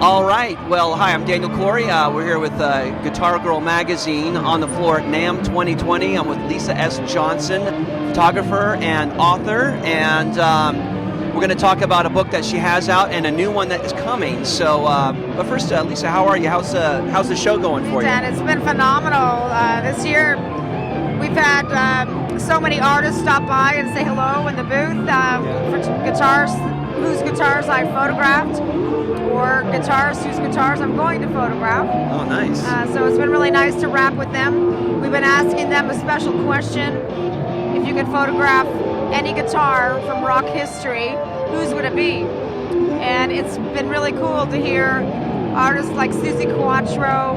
All right. Well, hi, I'm Daniel Corey. We're here with Guitar Girl Magazine on the floor at NAMM 2020. I'm with Lisa S. Johnson, photographer and author, and we're going to talk about a book that she has out and a new one that is coming. So, but first, Lisa, how are you? How's the show going for you? Dan, it's been phenomenal. This year, we've had so many artists stop by and say hello in the booth for guitars, whose guitars I photographed, or guitarists whose guitars I'm going to photograph. Oh, nice. So it's been really nice to rap with them. We've been asking them a special question. If you could photograph any guitar from rock history, whose would it be? And it's been really cool to hear artists like Susie Quattro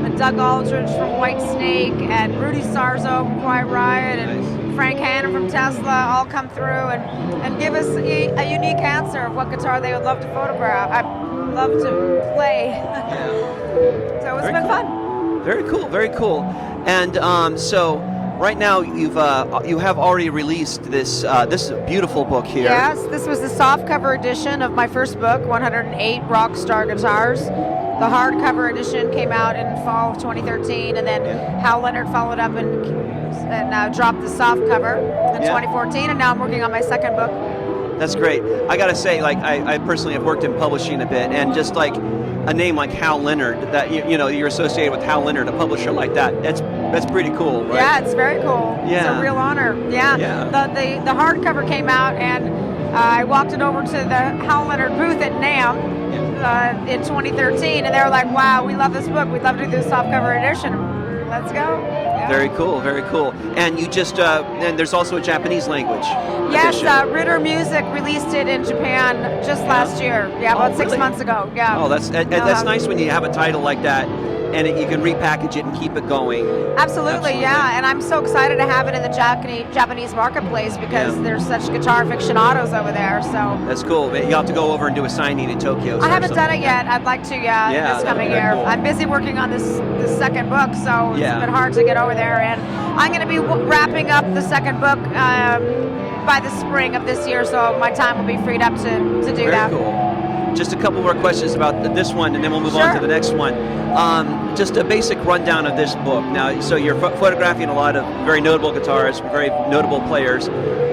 and Doug Aldrich from Whitesnake and Rudy Sarzo from Quiet Riot and Frank Hannon from Tesla all come through and give us a unique answer of what guitar they would love to photograph. I'd love to play. Yeah. So it's been fun. Very cool, very cool. And so right now you have already released this beautiful book here. Yes, this was the softcover edition of my first book, 108 Rock Star Guitars. The hardcover edition came out in fall of 2013, and then Hal Leonard followed up and dropped the softcover in 2014, and now I'm working on my second book. That's great. I gotta say, like, I personally have worked in publishing a bit, and just like a name like Hal Leonard, that you know you're associated with Hal Leonard, a publisher like that. That's pretty cool, right? Yeah, it's very cool. Yeah. It's a real honor. Yeah. The hardcover came out, and I walked it over to the Hal Leonard booth at NAMM in 2013, and they were like, "Wow, we love this book. We'd love to do the softcover edition. Let's go." Yeah. Very cool, very cool. And you just and there's also a Japanese language. Yes, edition. Ritter Music released it in Japan just last year. Yeah, about 6 months ago. Yeah. Oh, that's nice when you have a title like that, and you can repackage it and keep it going. Absolutely, yeah. And I'm so excited to have it in the Japanese marketplace because there's such guitar aficionados over there. So that's cool. You have to go over and do a signing in Tokyo. I haven't done it yet. I'd like to, this coming year. Cool. I'm busy working on this second book, so it's been hard to get over there. And I'm going to be wrapping up the second book by the spring of this year, so my time will be freed up to do that. Very cool. Just a couple more questions about this one, and then we'll move on to the next one. Just a basic rundown of this book. Now, so you're photographing a lot of very notable guitarists, very notable players.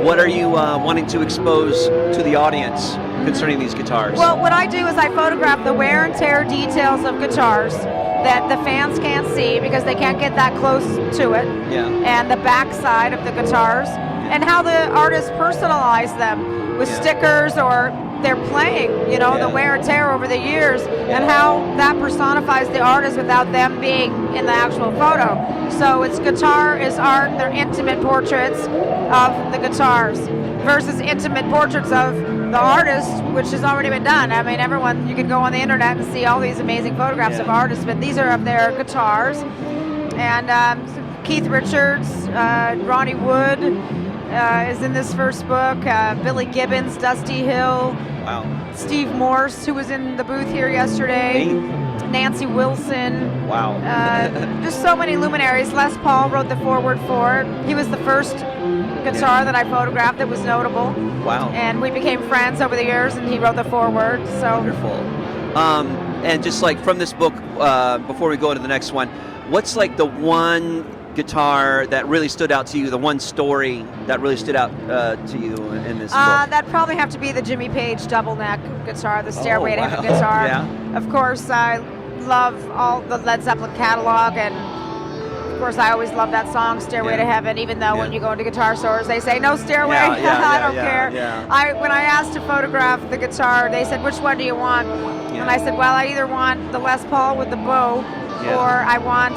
What are you wanting to expose to the audience concerning these guitars? Well, what I do is I photograph the wear and tear details of guitars that the fans can't see because they can't get that close to it. Yeah. And the backside of the guitars, and how the artists personalize them with stickers or they're playing, the wear and tear over the years, and how that personifies the artist without them being in the actual photo. So it's guitar is art, they're intimate portraits of the guitars versus intimate portraits of the artist, which has already been done. I mean, you can go on the internet and see all these amazing photographs of artists, but these are of their guitars. And Keith Richards, Ronnie Wood, is in this first book. Billy Gibbons, Dusty Hill, Steve Morse, who was in the booth here yesterday, Nancy Wilson. Wow. Just so many luminaries. Les Paul wrote the foreword for it. He was the first guitar that I photographed that was notable. Wow. And we became friends over the years, and he wrote the foreword. So wonderful. And just like from this book, before we go to the next one, what's like the one guitar that really stood out to you, the one story that really stood out to you in this book? That'd probably have to be the Jimmy Page double neck guitar, the Stairway to Heaven guitar. Yeah. Of course, I love all the Led Zeppelin catalog, and of course I always love that song, Stairway to Heaven, even though when you go into guitar stores they say, no Stairway, I don't care. Yeah. When I asked to photograph the guitar, they said, which one do you want? And I said, well, I either want the Les Paul with the bow, or I want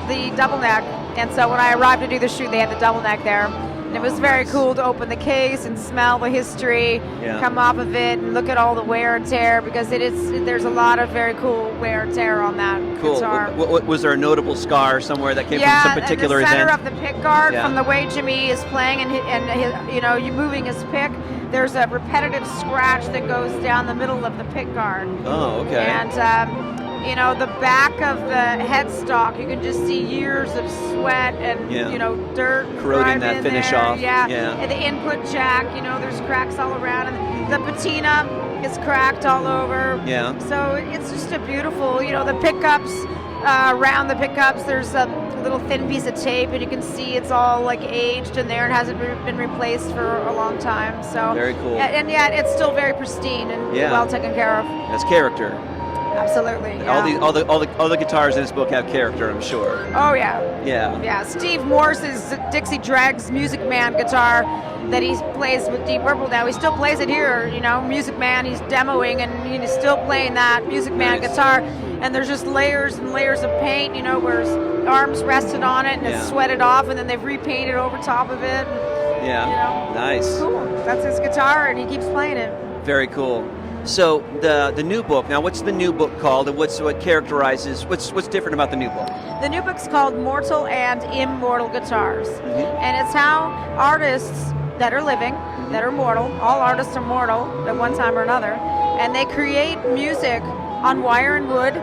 the double neck. And so when I arrived to do the shoot, they had the double neck there. And it was very cool to open the case and smell the history, come off of it, and look at all the wear and tear, because there's a lot of very cool wear and tear on that guitar. Was there a notable scar somewhere that came from some particular event? Yeah, the center of the pick guard, from the way Jimmy is playing and you moving his pick, there's a repetitive scratch that goes down the middle of the pick guard. Oh, okay. And the back of the headstock, you can just see years of sweat and dirt corroding that finish there. off. And the input jack, there's cracks all around, and the patina is cracked all over. Yeah. So it's just a beautiful, the pickups, around the pickups, there's a little thin piece of tape, and you can see it's all like aged in there and hasn't been replaced for a long time. So very cool. And yet it's still very pristine and well taken care of. That's character. Absolutely. Yeah. All the guitars in this book have character, I'm sure. Oh yeah. Yeah. Yeah. Steve Morse's Dixie Dregs Music Man guitar that he plays with Deep Purple now. He still plays it here, Music Man. He's demoing and he's still playing that Music Man guitar. And there's just layers and layers of paint, where his arms rested on it and it's sweated off, and then they've repainted over top of it. Yeah. Nice. Cool. That's his guitar, and he keeps playing it. Very cool. So the new book, now what's the new book called, and what's different about the new book? The new book's called Mortal and Immortal Guitars. And it's how artists that are living, that are mortal, all artists are mortal at one time or another, and they create music on wire and wood,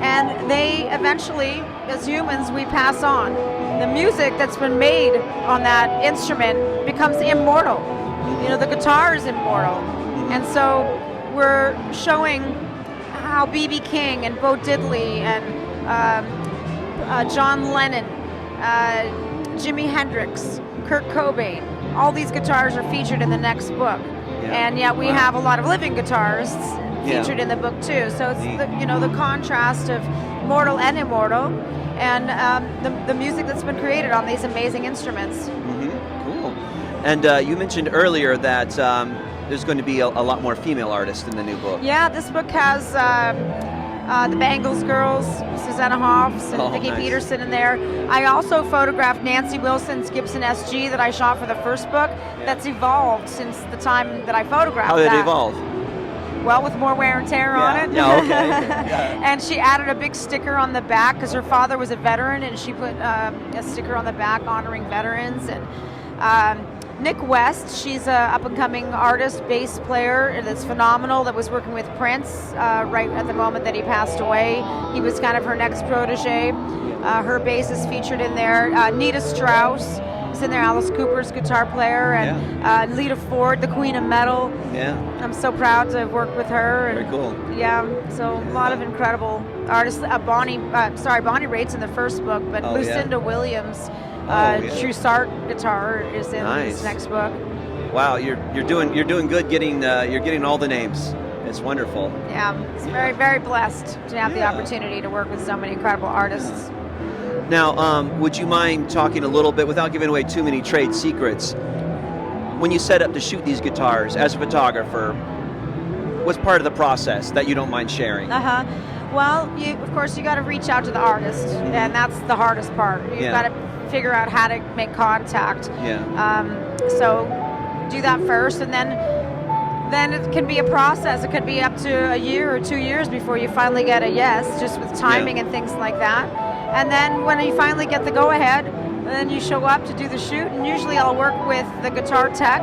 and they eventually, as humans, we pass on. The music that's been made on that instrument becomes immortal. The guitar is immortal. And so we're showing how B.B. King and Bo Diddley and John Lennon, Jimi Hendrix, Kurt Cobain, all these guitars are featured in the next book. And yet we have a lot of living guitarists featured in the book too. So it's the contrast of mortal and immortal, and the music that's been created on these amazing instruments. Cool. And you mentioned earlier that there's going to be a lot more female artists in the new book. Yeah, this book has the Bangles Girls, Susanna Hoffs, and Vicki Peterson in there. I also photographed Nancy Wilson's Gibson SG that I shot for the first book. That's evolved since the time that I photographed How did it evolve? Well, with more wear and tear on it. Yeah, okay. And she added a big sticker on the back because her father was a veteran, and she put a sticker on the back honoring veterans. And Nick West, she's a up-and-coming artist, bass player that's phenomenal, that was working with Prince right at the moment that he passed away. He was kind of her next protege. Her bass is featured in there. Nita Strauss is in there, Alice Cooper's guitar player, and Lita Ford, the Queen of Metal. Yeah. I'm so proud to have worked with her. Very cool. Yeah, so a lot of incredible artists. Bonnie Raitt's in the first book, but Lucinda Williams, Trussart guitar is in this next book. Wow, you're doing good getting all the names. It's wonderful. Yeah, it's very, very blessed to have the opportunity to work with so many incredible artists. Now, would you mind talking a little bit, without giving away too many trade secrets, when you set up to shoot these guitars as a photographer, what's part of the process that you don't mind sharing? Well, of course, you got to reach out to the artist, and that's the hardest part. You've got to figure out how to make contact. So do that first, and then it can be a process. It could be up to a year or 2 years before you finally get a yes, just with timing and things like that. And then when you finally get the go-ahead, then you show up to do the shoot, and usually I'll work with the guitar tech,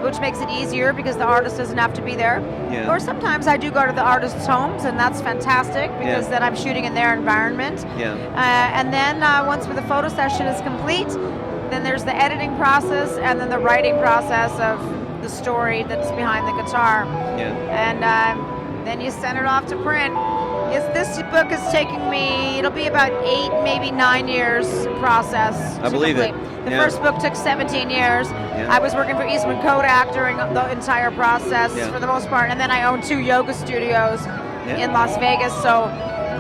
which makes it easier because the artist doesn't have to be there. Or sometimes I do go to the artist's homes, and that's fantastic because then I'm shooting in their environment. And then once the photo session is complete, then there's the editing process and then the writing process of the story that's behind the guitar. And then you send it off to print. This book is taking me, it'll be about 8, maybe 9 years process. I believe it. The first book took 17 years. I was working for Eastman Kodak during the entire process for the most part, and then I own 2 yoga studios in Las Vegas, so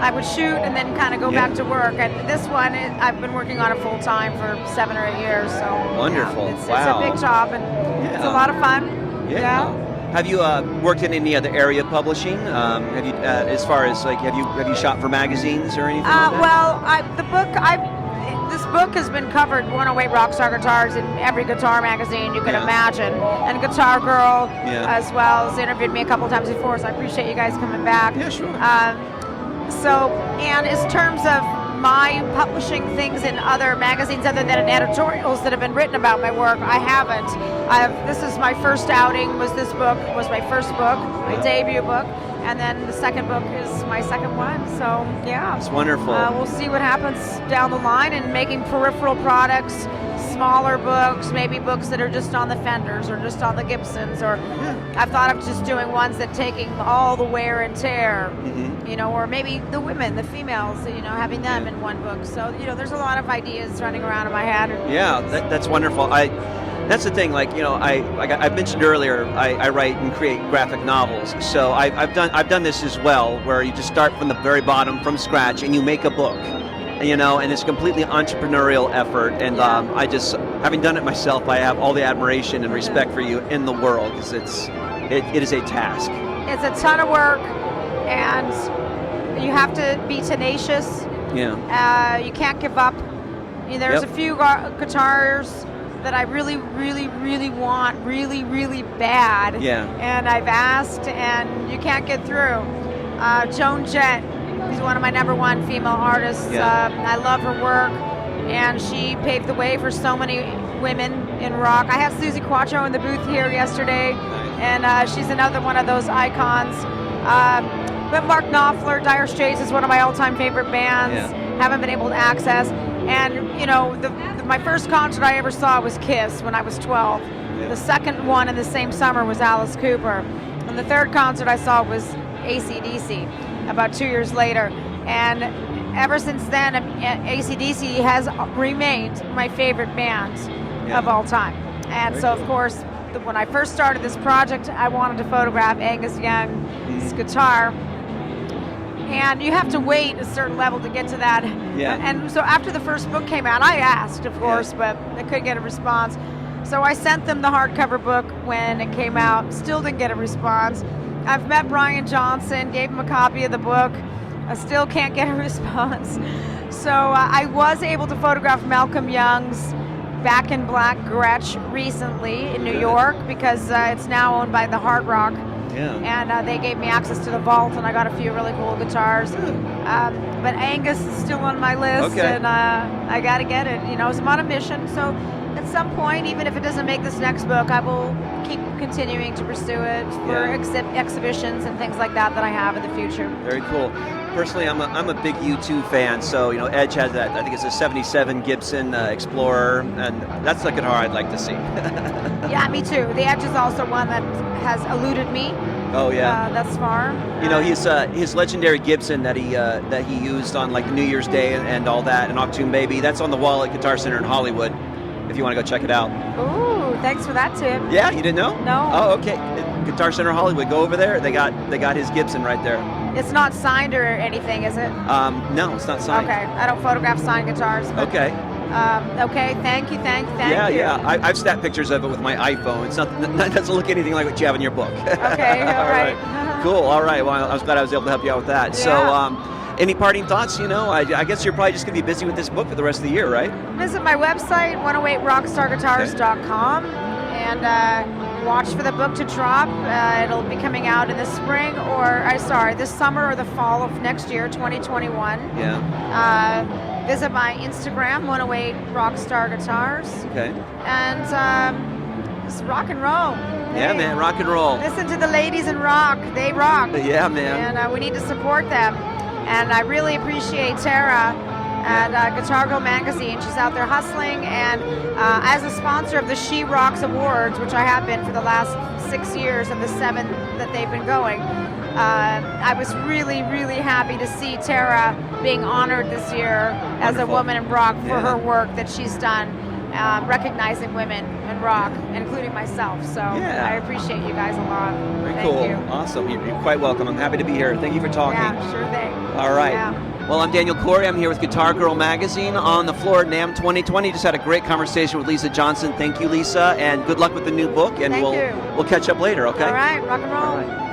I would shoot and then kind of go back to work. And this one, I've been working on it full time for 7 or 8 years. So wonderful! It's a big job, and it's a lot of fun. Have you worked in any other area of publishing? Have you, as far as like, have you shot for magazines or anything? Like that? Well, this book has been covered 108 Rockstar Guitars in every guitar magazine you can imagine, and Guitar Girl as well has interviewed me a couple times before. So I appreciate you guys coming back. Yeah, sure. And in terms of my publishing things in other magazines other than in editorials that have been written about my work, I haven't. This is my first outing, was my first book, my debut book, and then the second book is my second one. So yeah. It's wonderful. We'll see what happens down the line, and making peripheral products, smaller books, maybe books that are just on the Fenders or just on the Gibsons, or I've thought of just doing ones that taking all the wear and tear, you know, or maybe the women, the females, you know, having them in one book. So, you know, there's a lot of ideas running around in my head. Yeah, that's wonderful. That's the thing, like, you know, like I mentioned earlier, I write and create graphic novels. So I've done this as well, where you just start from the very bottom, from scratch, and you make a book. You know, and it's a completely entrepreneurial effort, and I just, having done it myself, I have all the admiration and respect for you in the world, because it is a task. It's a ton of work, and you have to be tenacious. Yeah. You can't give up. You know, there's a few guitars that I really, really, really want, really, really bad. Yeah. And I've asked, and you can't get through. Joan Jett. She's one of my #1 female artists. I love her work, and she paved the way for so many women in rock. I had Susie Quattro in the booth here yesterday, and she's another one of those icons. But Mark Knopfler, Dire Straits, is one of my all-time favorite bands. Haven't been able to access. And, you know, my first concert I ever saw was Kiss when I was 12. The second one in the same summer was Alice Cooper. And the third concert I saw was AC/DC. About 2 years later, and ever since then, AC/DC has remained my favorite band of all time. And so, of course, when I first started this project, I wanted to photograph Angus Young's guitar, and you have to wait a certain level to get to that. And so after the first book came out, I asked, of course, but I couldn't get a response. So I sent them the hardcover book when it came out, still didn't get a response. I've met Brian Johnson, gave him a copy of the book. I still can't get a response. So I was able to photograph Malcolm Young's Back in Black Gretsch recently in New York, because it's now owned by the Hard Rock. And they gave me access to the vault, and I got a few really cool guitars. But Angus is still on my list, and I got to get it. You know, I'm on a mission, so at some point, even if it doesn't make this next book, I will keep continuing to pursue it for exhibitions and things like that I have in the future. Very cool. Personally, I'm a big U2 fan, so, you know, Edge has that, I think it's a 77 Gibson Explorer, and that's the guitar I'd like to see. Yeah, me too. The Edge is also one that has eluded me. Oh yeah. Thus far. You know, his legendary Gibson that he used on like New Year's Day and all that, and Octoon Baby, that's on the wall at Guitar Center in Hollywood, if you want to go check it out. Ooh, thanks for that tip. Yeah, you didn't know? No. Oh, okay. Guitar Center Hollywood, go over there. They got his Gibson right there. It's not signed or anything, is it? No, it's not signed. Okay, I don't photograph signed guitars. Okay. Okay, thank you. Yeah. I've snapped pictures of it with my iPhone. It's not, that doesn't look anything like what you have in your book. Okay, all right. Cool, all right. Well, I was glad I was able to help you out with that. Yeah. So, any parting thoughts? You know, I guess you're probably just going to be busy with this book for the rest of the year, right? Visit my website, 108rockstarguitars.com, and watch for the book to drop. It'll be coming out in the spring, this summer or the fall of next year, 2021. Yeah. Visit my Instagram, 108rockstarguitars. Okay. And just rock and roll. Yeah, man, rock and roll. Listen to the ladies in rock. They rock. Yeah, man. And we need to support them. And I really appreciate Tara at Guitar Girl Magazine. She's out there hustling, and as a sponsor of the She Rocks Awards, which I have been for the last 6 years of the 7 that they've been going, I was really, really happy to see Tara being honored this year as a woman in rock for her work that she's done, recognizing women in rock, including myself. So I appreciate you guys a lot. Very cool. Thank you. Awesome. You're quite welcome. I'm happy to be here. Thank you for talking. Yeah, sure thing. All right. Yeah. Well, I'm Daniel Corey. I'm here with Guitar Girl Magazine on the floor at NAMM 2020. Just had a great conversation with Lisa Johnson. Thank you, Lisa, and good luck with the new book. And we'll catch up later, okay? All right, rock and roll. All right.